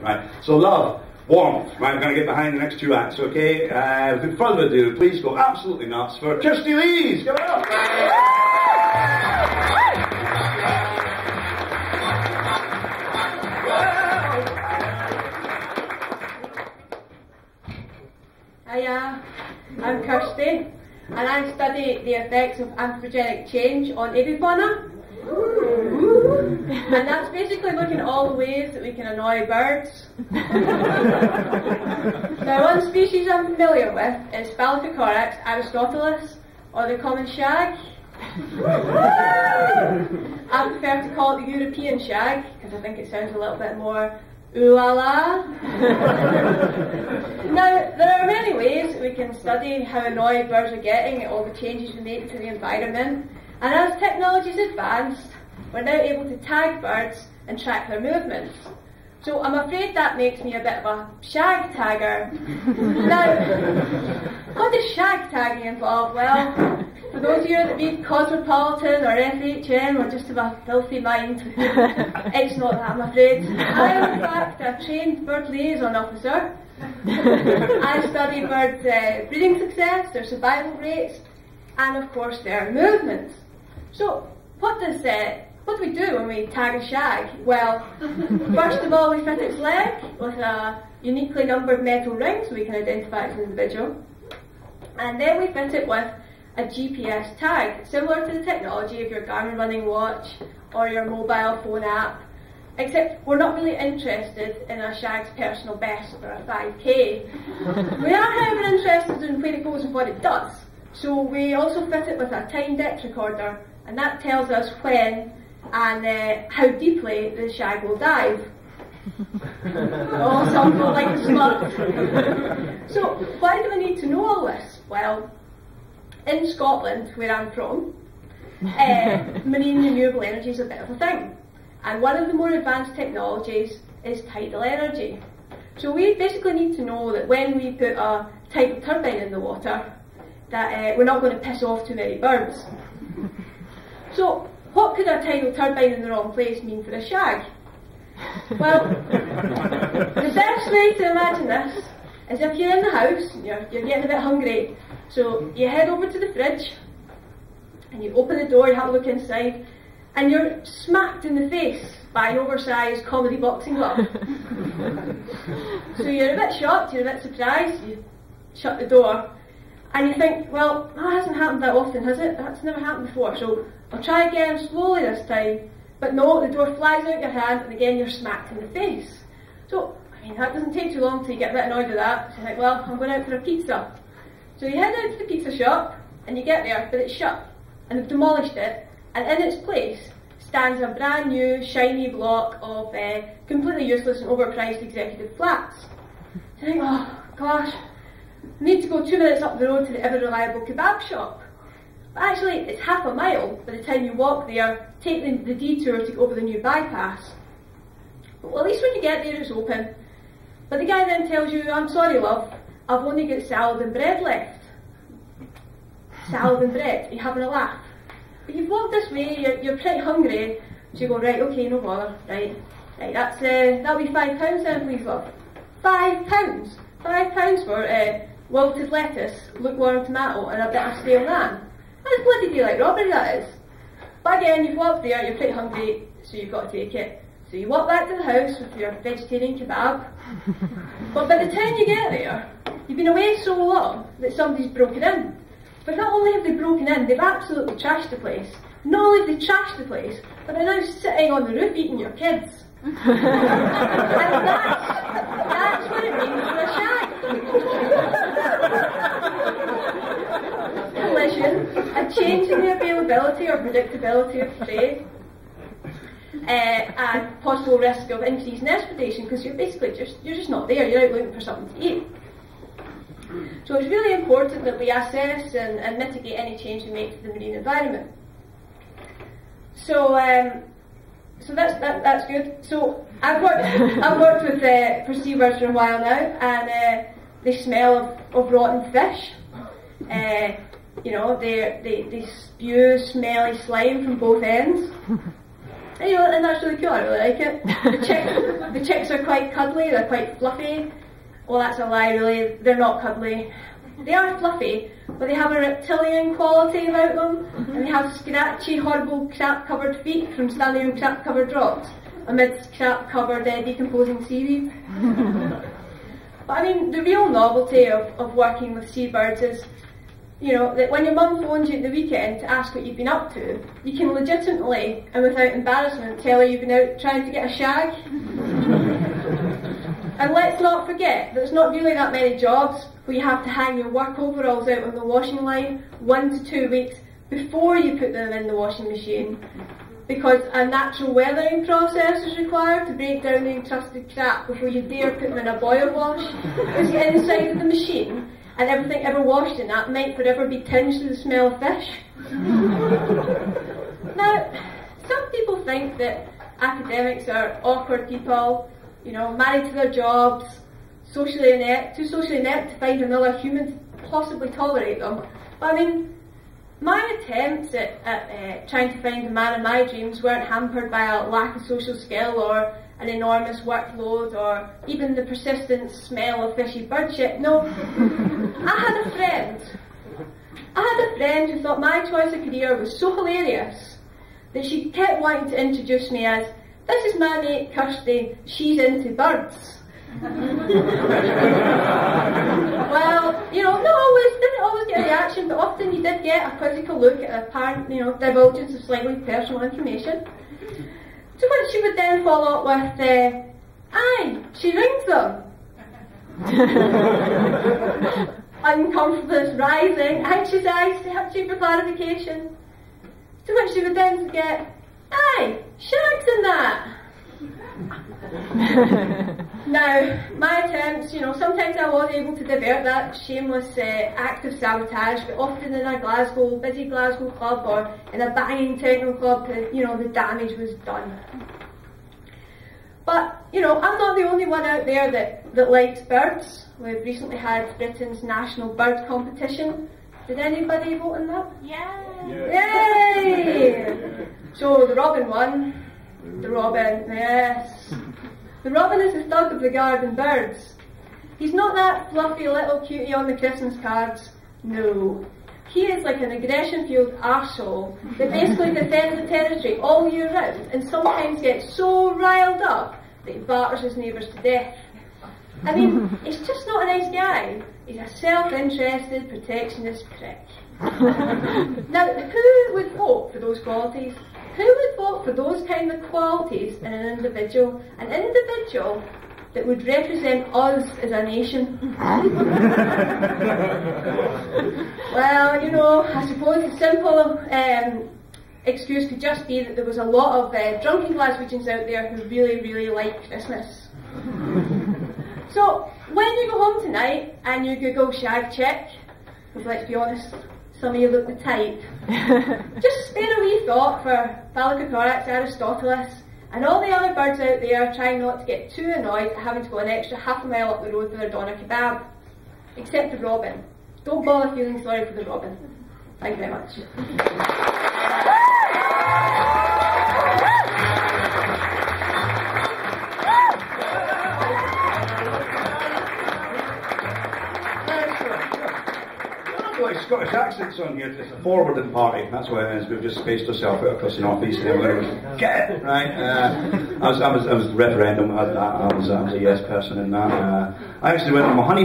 right? So love, warmth, right? I'm going to get behind the next two acts, okay? Without further ado, please go absolutely nuts for Kirsty Lees. Give it up! Hiya, I'm Kirsty, and I study the effects of anthropogenic change on avifauna. And that's basically looking at all the ways that we can annoy birds. Now, one species I'm familiar with is Phalcocorax aristotelis, or the common shag. I prefer to call it the European shag, because I think it sounds a little bit more ooh la la. Now, there are many ways that we can study how annoyed birds are getting at all the changes we make to the environment, and as technology's advanced, we're now able to tag birds and track their movements. So I'm afraid that makes me a bit of a shag tagger. Now, what does shag tagging involve? Well, for those of you that read Cosmopolitan or FHM or just have a filthy mind, it's not that, I'm afraid. I am in fact a trained bird liaison officer. I study birds' breeding success, their survival rates, and of course their movements. So, what do we do when we tag a shag? Well, first of all, we fit its leg with a uniquely numbered metal ring so we can identify it as an individual. And then we fit it with a GPS tag, similar to the technology of your Garmin running watch or your mobile phone app, except we're not really interested in a shag's personal best or a 5k. We are, however, interested in where it goes and what it does. So we also fit it with a Tyne depth recorder, and that tells us when and how deeply the shag will dive. Oh, some people like the smut. So, why do we need to know all this? Well, in Scotland, where I'm from, marine renewable energy is a bit of a thing. And one of the more advanced technologies is tidal energy. So we basically need to know that when we put a tidal turbine in the water, that we're not going to piss off too many birds. So, what could a tidal turbine in the wrong place mean for a shag? Well, the best way to imagine this is if you're in the house and you're getting a bit hungry. So you head over to the fridge and you open the door, you have a look inside, and you're smacked in the face by an oversized comedy boxing glove. So you're a bit shocked, you're a bit surprised, you shut the door, and you think, well, that hasn't happened that often, has it? That's never happened before, so I'll try again slowly this time. But no, the door flies out your hand and again you're smacked in the face. So, I mean, that doesn't take too long till you get a bit annoyed with that. So you're like, well, I'm going out for a pizza. So you head out to the pizza shop and you get there, but it's shut. And they've demolished it. And in its place stands a brand new, shiny block of completely useless and overpriced executive flats. So you think, oh, gosh, I need to go 2 minutes up the road to the ever-reliable kebab shop. But actually, it's half a mile by the time you walk there, take the detour to go over the new bypass. Well, at least when you get there, it's open. But the guy then tells you, I'm sorry, love, I've only got salad and bread left. Salad and bread, you're having a laugh. But you've walked this way, you're pretty hungry, so you go, right, okay, no bother, right, that'll be £5 then, please, love. £5? £5 for wilted lettuce, lukewarm tomato, and a bit of stale naan. That's bloody daylight robbery, that is. But again, you've walked there, you're pretty hungry, so you've got to take it. So you walk back to the house with your vegetarian kebab. But by the time you get there, you've been away so long that somebody's broken in. But not only have they broken in, they've absolutely trashed the place. Not only have they trashed the place, but they're now sitting on the roof eating your kids. And that's what it means for a shag. Collision, a change in the availability or predictability of prey, and possible risk of increased nest predation because you're basically just not there, you're out looking for something to eat. So it's really important that we assess and mitigate any change we make to the marine environment. So that's good. So I've worked with for seabirds for a while now, and they smell of rotten fish. You know, they spew smelly slime from both ends. And, you know, and that's really cool, I really like it. The chicks are quite cuddly, they're quite fluffy. Well, that's a lie, really. They're not cuddly. They are fluffy, but they have a reptilian quality about them, and they have scratchy, horrible, crap-covered feet from standing on crap-covered rocks amidst crap-covered decomposing seaweed. But I mean, the real novelty of working with seabirds is, you know, that when your mum phones you at the weekend to ask what you've been up to, you can legitimately and without embarrassment tell her you've been out trying to get a shag. And let's not forget that there's not really that many jobs where you have to hang your work overalls out on the washing line 1 to 2 weeks before you put them in the washing machine, because a natural weathering process is required to break down the encrusted crap before you dare put them in a boil wash. Because the inside of the machine and everything ever washed in that might forever be tinged with the smell of fish. Now, some people think that academics are awkward people, you know, married to their jobs, too socially inept to find another human to possibly tolerate them. But I mean, my attempts at trying to find the man of my dreams weren't hampered by a lack of social skill or an enormous workload or even the persistent smell of fishy bird shit. No, I had a friend who thought my choice of career was so hilarious that she kept wanting to introduce me as, "This is my mate Kirsty, she's into birds." Well, you know, didn't always get a reaction, but often you did get a quizzical look at apparent, you know, divulgence of slightly personal information. To which she would then follow up with, "Aye, she rings them." Uncomfortableness rising, anxious eyes searching for clarification. To which she would then get, "Aye, shags in that." Now, my attempts, you know, sometimes I was able to divert that shameless act of sabotage, but often in a busy Glasgow club or in a banging techno club, you know, the damage was done. But, you know, I'm not the only one out there that likes birds. We've recently had Britain's national bird competition. Did anybody vote in that? Yeah. Yay! So the robin won. The robin, yes. The robin is the thug of the garden birds. He's not that fluffy little cutie on the Christmas cards. No. He is like an aggression-fueled arsehole that basically defends the territory all year round and sometimes gets so riled up that he batters his neighbours to death. I mean, he's just not a nice guy. He's a self-interested, protectionist prick. Now, who would vote for those qualities? Who would vote for those kind of qualities in an individual? An individual that would represent us as a nation? Well, you know, I suppose the simple excuse could just be that there was a lot of drunken Glaswegians out there who really, really like Christmas. So, when you go home tonight and you Google shag chick, because let's be honest, some of you look the type, just spare a wee thought for Phalacothorax aristotelis and all the other birds out there trying not to get too annoyed at having to go an extra half a mile up the road for their doner kebab. Except the robin. Don't bother feeling sorry for the robin. Thank you very much. Scottish accents on here. It's a forwarding party. That's what it is. We've just spaced ourselves out across the north east, and then we're going to get it right. I was referendum. I was a yes person in that. I actually went on my honeymoon.